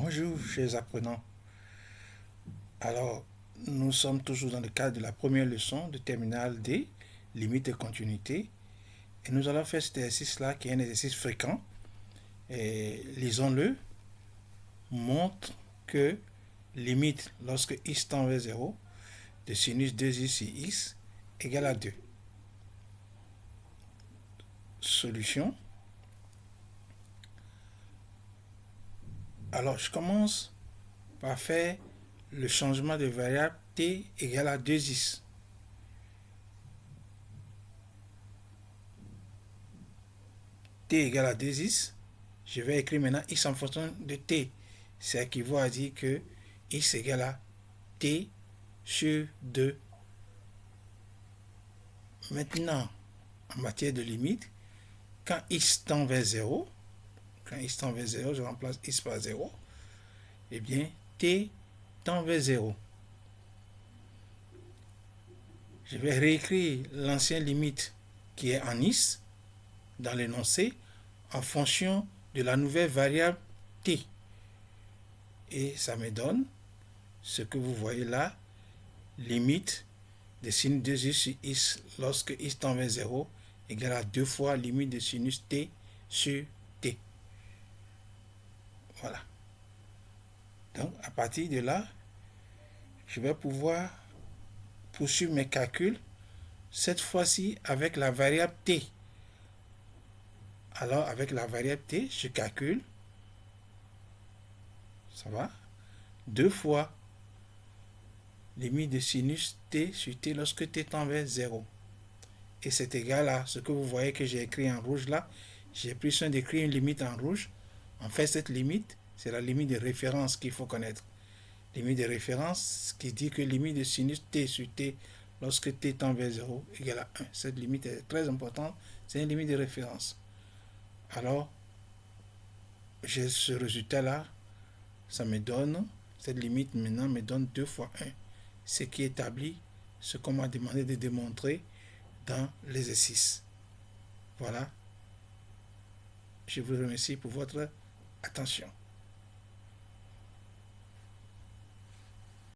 Bonjour, chers apprenants. Alors, nous sommes toujours dans le cadre de la première leçon de terminale D, limite et continuité. Et nous allons faire cet exercice-là qui est un exercice fréquent. Et lisons-le. Montre que limite lorsque x tend vers 0 de sinus 2i sur x égale à 2. Solution. Alors, je commence par faire le changement de variable t égale à 2x. T égale à 2x, je vais écrire maintenant x en fonction de t. Ça équivaut à dire que x égale à t sur 2. Maintenant, en matière de limite, quand x tend vers 0, je remplace x par 0, eh bien, t tend vers 0. Je vais réécrire l'ancienne limite qui est en x dans l'énoncé en fonction de la nouvelle variable t. Et ça me donne ce que vous voyez là, limite de sinus 2i sur x lorsque x tend vers 0 égale à 2 fois limite de sinus t sur t. Voilà. Donc, à partir de là, je vais pouvoir poursuivre mes calculs, cette fois-ci avec la variable t. Alors, avec la variable t, je calcule, ça va, 2 fois limite de sinus t sur t lorsque t tend vers 0. Et c'est égal à ce que vous voyez que j'ai écrit en rouge là. J'ai pris soin d'écrire une limite en rouge. En fait, cette limite, c'est la limite de référence qu'il faut connaître. Limite de référence qui dit que limite de sinus t sur t lorsque t tend vers 0 égale à 1. Cette limite est très importante. C'est une limite de référence. Alors, j'ai ce résultat-là. Ça me donne, cette limite maintenant me donne 2 fois 1. Ce qui établit ce qu'on m'a demandé de démontrer dans l'exercice. Voilà. Je vous remercie pour votre attention.